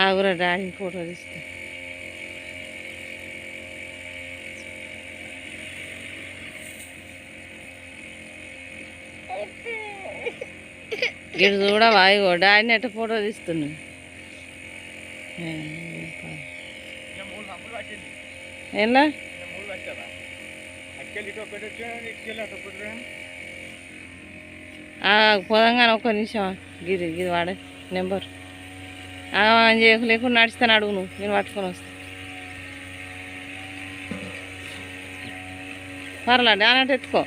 ఆగురా daddy photo తీస్తా. గిడు కూడా వాయిగో డాడీని ఎట్ట ఫోటో తీస్తున్నా. ఎలా పోదంగానే ఒక్క నిమిషం గిది గిది వాడే నెంబర్ చేయకు లేకుండా నడుస్తాను అడుగు నువ్వు నేను పట్టుకొని వస్తా. పర్లా డానట్ ఎత్తుకో.